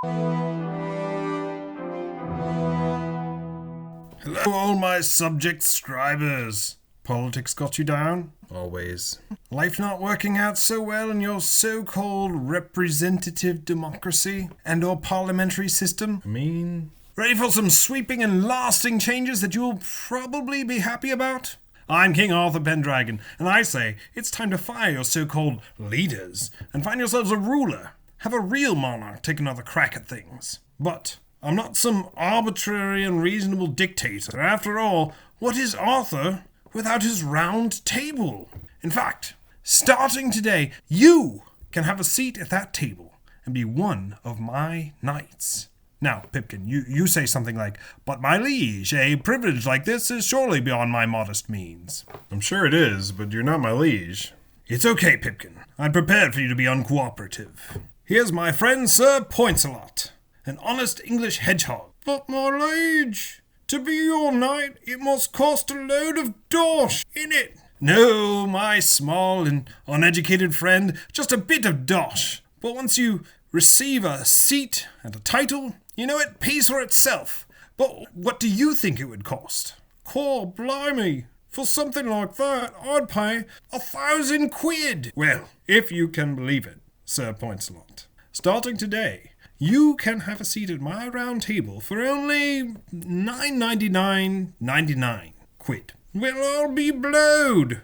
Hello, all my subject scribers. Politics got you down? Always. Life not working out so well in your so-called representative democracy and or parliamentary system? Ready for some sweeping and lasting changes that you'll probably be happy about? I'm King Arthur Pendragon, and I say it's time to fire your so-called leaders and find yourselves a ruler. Have a real monarch take another crack at things. But I'm not some arbitrary and reasonable dictator. After all, what is Arthur without his round table? In fact, starting today, you can have a seat at that table and be one of my knights. Now, Pipkin, you say something like, "But my liege, a privilege like this is surely beyond my modest means." I'm sure it is, but you're not my liege. It's okay, Pipkin. I'm prepared for you to be uncooperative. Here's my friend Sir Poincelot, an honest English hedgehog. But my liege, to be your knight, it must cost a load of dosh, innit? No, my small and uneducated friend, just a bit of dosh. But once you receive a seat and a title, you know it pays for itself. But what do you think it would cost? Cor blimey, for something like that, I'd pay 1,000 quid. Well, if you can believe it, Sir Poincelot. Starting today, you can have a seat at my round table for only 9.99 quid. Well, I'll be blowed.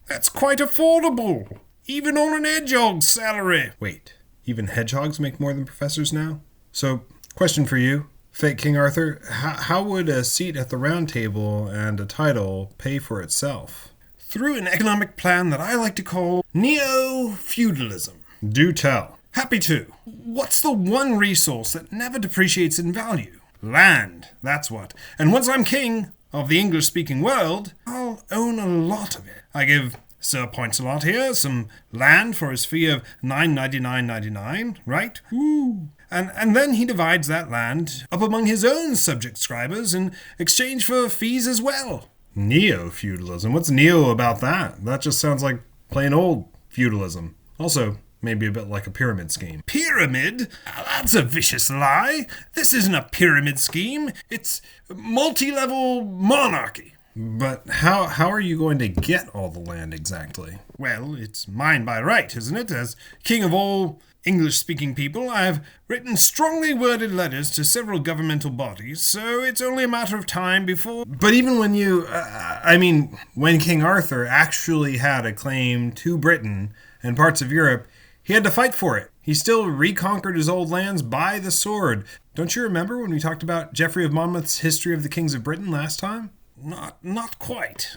That's quite affordable, even on an hedgehog's salary. Wait, even hedgehogs make more than professors now? So, question for you, fake King Arthur, how would a seat at the round table and a title pay for itself? Through an economic plan that I like to call neo-feudalism. Do tell. Happy to. What's the one resource that never depreciates in value? Land, that's what. And once I'm king of the English-speaking world, I'll own a lot of it. I give Sir Poincelot here some land for his fee of 9.99.99, right? Woo! And then he divides that land up among his own subject scribers in exchange for fees as well. Neo-feudalism? What's neo about that? That just sounds like plain old feudalism. Also, maybe a bit like a pyramid scheme. Pyramid? That's a vicious lie. This isn't a pyramid scheme. It's multi-level monarchy. But how are you going to get all the land exactly? Well, it's mine by right, isn't it? As king of all English-speaking people, I've written strongly worded letters to several governmental bodies, so it's only a matter of time before... But even when when King Arthur actually had a claim to Britain and parts of Europe, he had to fight for it. He still reconquered his old lands by the sword. Don't you remember when we talked about Geoffrey of Monmouth's History of the Kings of Britain last time? Not quite.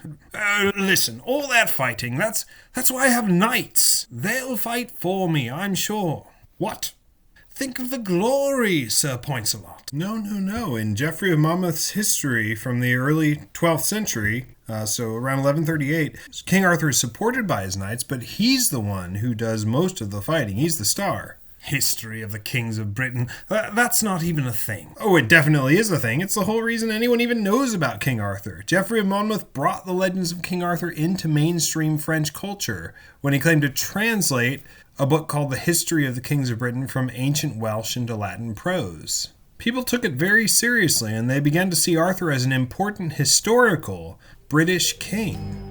Listen, all that fighting, that's why I have knights. They'll fight for me, I'm sure. What? Think of the glory, Sir Poincelot. No. In Geoffrey of Monmouth's history from the early 12th century, so around 1138, King Arthur is supported by his knights, but he's the one who does most of the fighting. He's the star. History of the Kings of Britain. That's not even a thing. Oh, it definitely is a thing. It's the whole reason anyone even knows about King Arthur. Geoffrey of Monmouth brought the legends of King Arthur into mainstream French culture when he claimed to translate a book called The History of the Kings of Britain from ancient Welsh into Latin prose. People took it very seriously, and they began to see Arthur as an important historical British king.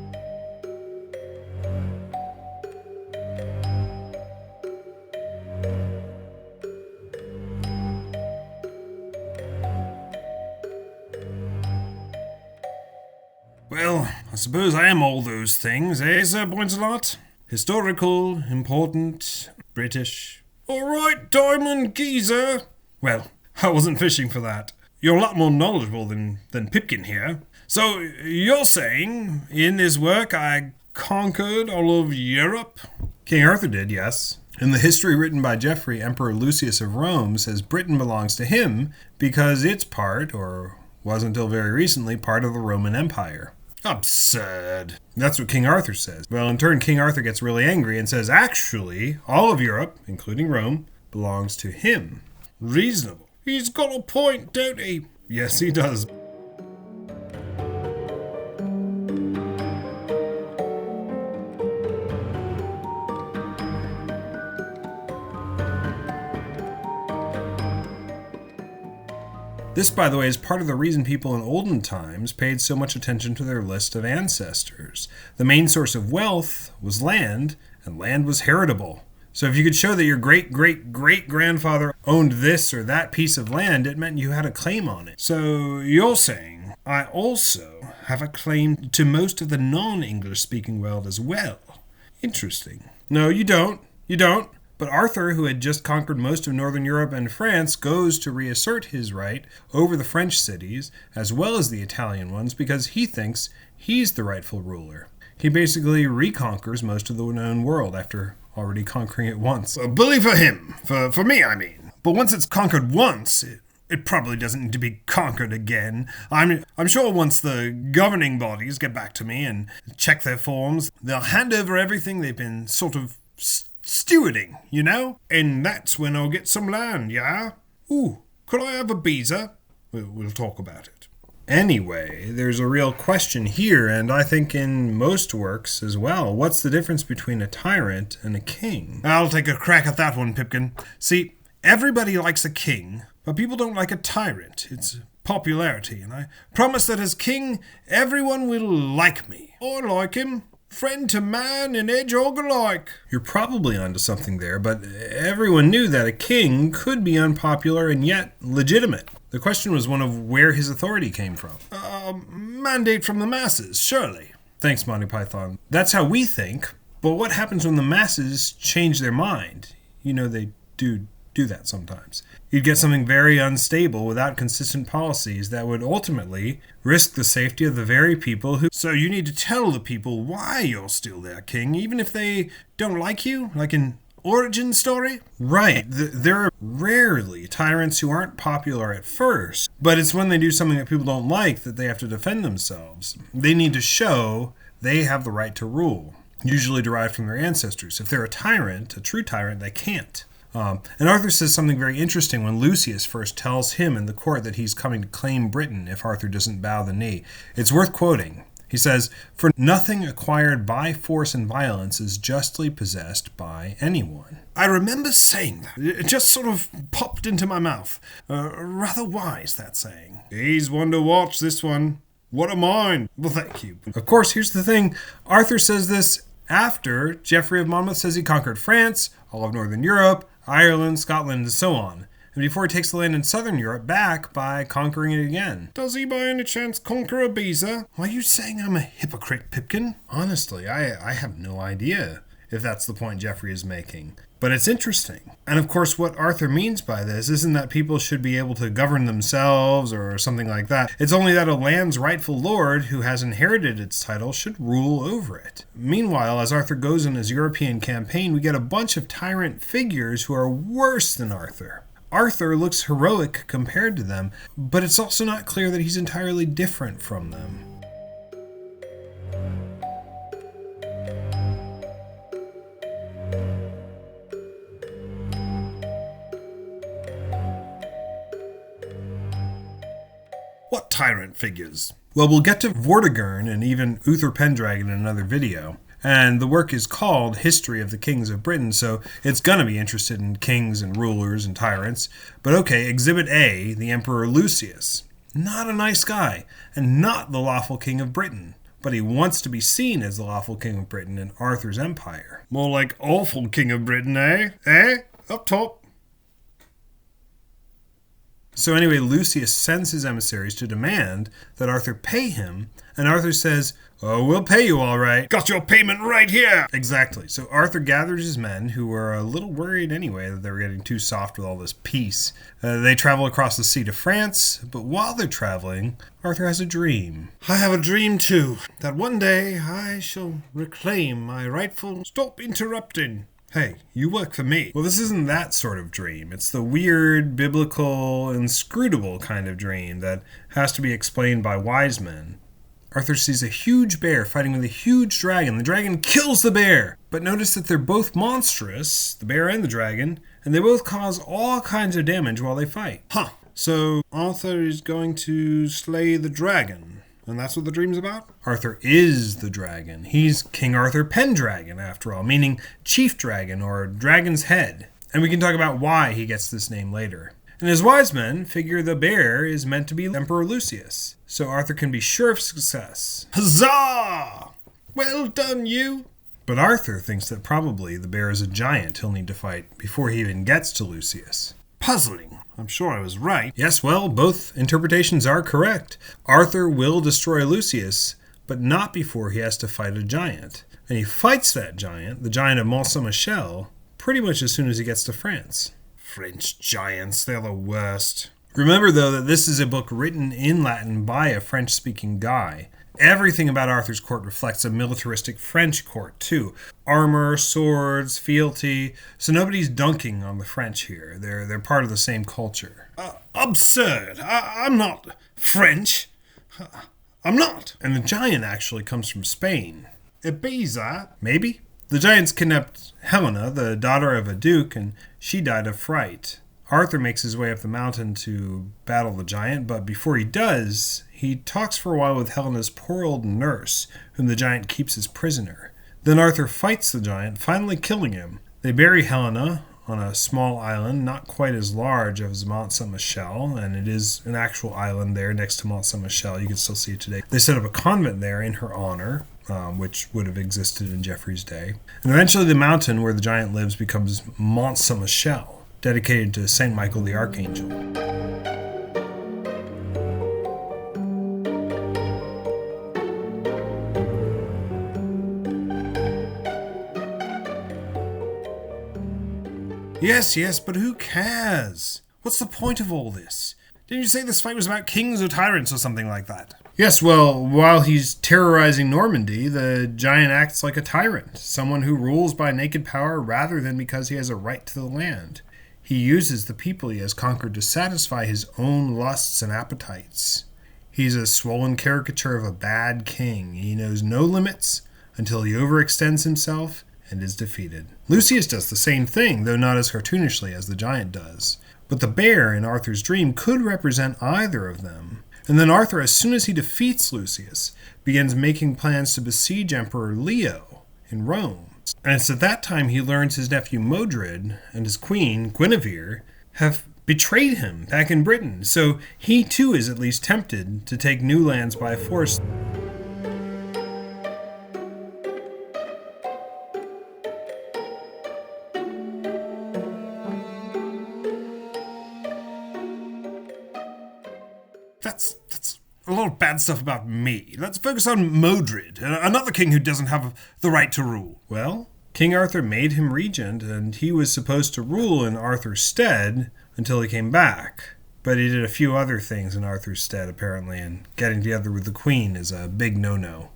Well, I suppose I am all those things, eh, Sir Poincelot? Historical, important, British. All right, Diamond Geezer. Well, I wasn't fishing for that. You're a lot more knowledgeable than Pipkin here. So, you're saying, in this work, I conquered all of Europe? King Arthur did, yes. In the history written by Geoffrey, Emperor Lucius of Rome says Britain belongs to him because it's part, or was until very recently, part of the Roman Empire. Absurd. That's what King Arthur says. Well, in turn, King Arthur gets really angry and says, actually, all of Europe, including Rome, belongs to him. Reasonable. He's got a point, don't he? Yes, he does. This, by the way, is part of the reason people in olden times paid so much attention to their list of ancestors. The main source of wealth was land, and land was heritable. So if you could show that your great-great-great-grandfather owned this or that piece of land, it meant you had a claim on it. So you're saying, I also have a claim to most of the non-English speaking world as well. Interesting. No, you don't. You don't. But Arthur, who had just conquered most of northern Europe and France, goes to reassert his right over the French cities, as well as the Italian ones, because he thinks he's the rightful ruler. He basically reconquers most of the known world after already conquering it once. Bully for him. For me, I mean. But once it's conquered once, it probably doesn't need to be conquered again. I'm sure once the governing bodies get back to me and check their forms, they'll hand over everything they've been sort of stewarding, you know? And that's when I'll get some land, yeah? Ooh, could I have a visa? We'll talk about it. Anyway, there's a real question here, and I think in most works as well. What's the difference between a tyrant and a king? I'll take a crack at that one, Pipkin. See, everybody likes a king, but people don't like a tyrant. It's popularity, and I promise that as king, everyone will like me. I like him. Friend to man and hedgehog alike. You're probably onto something there, but everyone knew that a king could be unpopular and yet legitimate. The question was one of where his authority came from. Mandate from the masses, surely. Thanks, Monty Python. That's how we think, but what happens when the masses change their mind? You know, they do that sometimes. You'd get something very unstable without consistent policies that would ultimately risk the safety of the very people who... So you need to tell the people why you're still their king, even if they don't like you, like an origin story? Right. There are rarely tyrants who aren't popular at first, but it's when they do something that people don't like that they have to defend themselves. They need to show they have the right to rule, usually derived from their ancestors. If they're a tyrant, a true tyrant, they can't. And Arthur says something very interesting when Lucius first tells him in the court that he's coming to claim Britain if Arthur doesn't bow the knee. It's worth quoting. He says, "For nothing acquired by force and violence is justly possessed by anyone." I remember saying that. It just sort of popped into my mouth. Rather wise, that saying. He's one to watch, this one. What a mind. Well, thank you. Of course, here's the thing. Arthur says this after Geoffrey of Monmouth says he conquered France, all of northern Europe, Ireland, Scotland, and so on. And before he takes the land in southern Europe back by conquering it again. Does he by any chance conquer Ibiza? Why are you saying I'm a hypocrite, Pipkin? Honestly, I have no idea if that's the point Geoffrey is making. But it's interesting. And of course, what Arthur means by this isn't that people should be able to govern themselves or something like that. It's only that a land's rightful lord who has inherited its title should rule over it. Meanwhile, as Arthur goes on his European campaign, we get a bunch of tyrant figures who are worse than Arthur. Arthur looks heroic compared to them, but it's also not clear that he's entirely different from them. What tyrant figures? Well, we'll get to Vortigern and even Uther Pendragon in another video. And the work is called History of the Kings of Britain, so it's going to be interested in kings and rulers and tyrants. But okay, Exhibit A, the Emperor Lucius. Not a nice guy, and not the lawful king of Britain. But he wants to be seen as the lawful king of Britain in Arthur's empire. More like awful king of Britain, eh? Up top. So anyway, Lucius sends his emissaries to demand that Arthur pay him, and Arthur says, "Oh, we'll pay you all right. Got your payment right here." Exactly. So Arthur gathers his men, who were a little worried anyway that they were getting too soft with all this peace. They travel across the sea to France, but while they're traveling, Arthur has a dream. I have a dream too, that one day I shall reclaim my rightful... Stop interrupting. Hey, you work for me. Well, this isn't that sort of dream. It's the weird, biblical, inscrutable kind of dream that has to be explained by wise men. Arthur sees a huge bear fighting with a huge dragon. The dragon kills the bear. But notice that they're both monstrous, the bear and the dragon, and they both cause all kinds of damage while they fight. So Arthur is going to slay the dragon. And that's what the dream's about? Arthur is the dragon. He's King Arthur Pendragon, after all, meaning chief dragon or dragon's head. And we can talk about why he gets this name later. And his wise men figure the bear is meant to be Emperor Lucius, so Arthur can be sure of success. Huzzah! Well done, you! But Arthur thinks that probably the bear is a giant he'll need to fight before he even gets to Lucius. Puzzling. I'm sure I was right. Yes, well, both interpretations are correct. Arthur will destroy Lucius, but not before he has to fight a giant. And he fights that giant, the giant of Mont Saint-Michel, pretty much as soon as he gets to France. French giants, they're the worst. Remember, though, that this is a book written in Latin by a French-speaking guy. Everything about Arthur's court reflects a militaristic French court, too. Armor, swords, fealty. So nobody's dunking on the French here. They're part of the same culture. Absurd. I'm not French. I'm not. And the giant actually comes from Spain. Ibiza? Maybe. The giants kidnapped Helena, the daughter of a duke, and she died of fright. Arthur makes his way up the mountain to battle the giant, but before he does, he talks for a while with Helena's poor old nurse, whom the giant keeps as prisoner. Then Arthur fights the giant, finally killing him. They bury Helena on a small island, not quite as large as Mont Saint-Michel, and it is an actual island there next to Mont Saint-Michel. You can still see it today. They set up a convent there in her honor, which would have existed in Geoffrey's day. And eventually the mountain where the giant lives becomes Mont Saint-Michel, dedicated to Saint Michael the Archangel. Yes, but who cares? What's the point of all this? Didn't you say this fight was about kings or tyrants or something like that? Yes, well, while he's terrorizing Normandy, the giant acts like a tyrant, someone who rules by naked power rather than because he has a right to the land. He uses the people he has conquered to satisfy his own lusts and appetites. He's a swollen caricature of a bad king. He knows no limits until he overextends himself and is defeated. Lucius does the same thing, though not as cartoonishly as the giant does. But the bear in Arthur's dream could represent either of them. And then Arthur, as soon as he defeats Lucius, begins making plans to besiege Emperor Leo in Rome. And it's at that time he learns his nephew Modred and his queen, Guinevere, have betrayed him back in Britain. So he too is at least tempted to take new lands by force. That's a lot of bad stuff about me. Let's focus on Modred, another king who doesn't have the right to rule. Well, King Arthur made him regent, and he was supposed to rule in Arthur's stead until he came back. But he did a few other things in Arthur's stead, apparently, and getting together with the queen is a big no-no.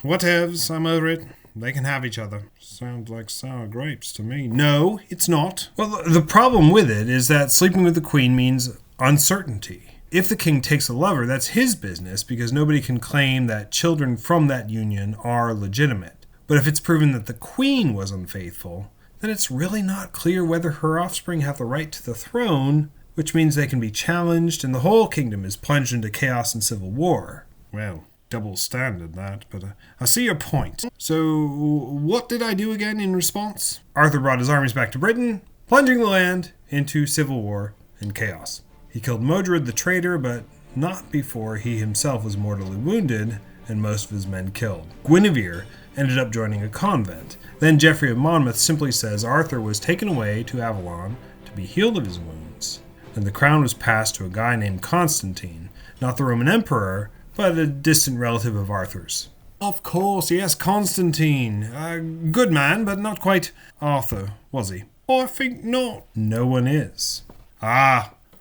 Whatevs, I'm over it. They can have each other. Sounds like sour grapes to me. No, it's not. Well, the problem with it is that sleeping with the queen means uncertainty. If the king takes a lover, that's his business because nobody can claim that children from that union are legitimate. But if it's proven that the queen was unfaithful, then it's really not clear whether her offspring have the right to the throne, which means they can be challenged and the whole kingdom is plunged into chaos and civil war. Well, double standard that, but I see your point. So, what did I do again in response? Arthur brought his armies back to Britain, plunging the land into civil war and chaos. He killed Modred the traitor, but not before he himself was mortally wounded and most of his men killed. Guinevere ended up joining a convent. Then Geoffrey of Monmouth simply says Arthur was taken away to Avalon to be healed of his wounds, and the crown was passed to a guy named Constantine, not the Roman emperor, but a distant relative of Arthur's. Of course, yes, Constantine. Good man, but not quite Arthur, was he? I think not. No one is.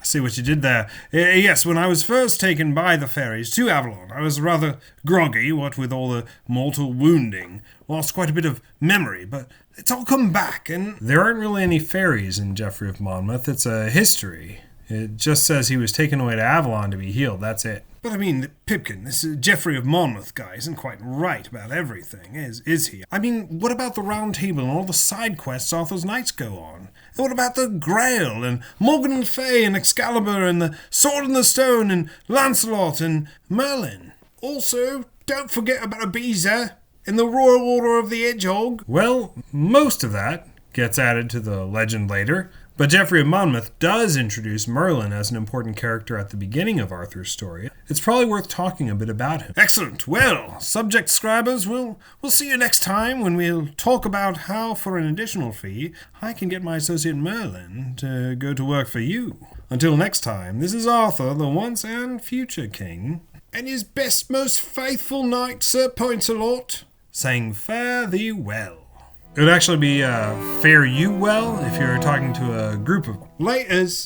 See what you did there. Yes, when I was first taken by the fairies to Avalon, I was rather groggy, what with all the mortal wounding. Lost quite a bit of memory, but it's all come back, and there aren't really any fairies in Geoffrey of Monmouth. It's a history. It just says he was taken away to Avalon to be healed, that's it. But I mean, Pipkin, this Geoffrey of Monmouth guy isn't quite right about everything, is he? I mean, what about the Round Table and all the side quests Arthur's knights go on? And what about the Grail, and Morgan and Fay, and Excalibur, and the Sword and the Stone, and Lancelot, and Merlin? Also, don't forget about Ibiza, and the Royal Order of the Hedgehog. Well, most of that gets added to the legend later, But Geoffrey of Monmouth does introduce Merlin as an important character at the beginning of Arthur's story. It's probably worth talking a bit about him. Excellent. Well, subject scribers, we'll see you next time when we'll talk about how, for an additional fee, I can get my associate Merlin to go to work for you. Until next time, this is Arthur, the once and future king, and his best, most faithful knight, Sir Pointelort, saying fare thee well. It would actually be fare you well if you're talking to a group of... Laters!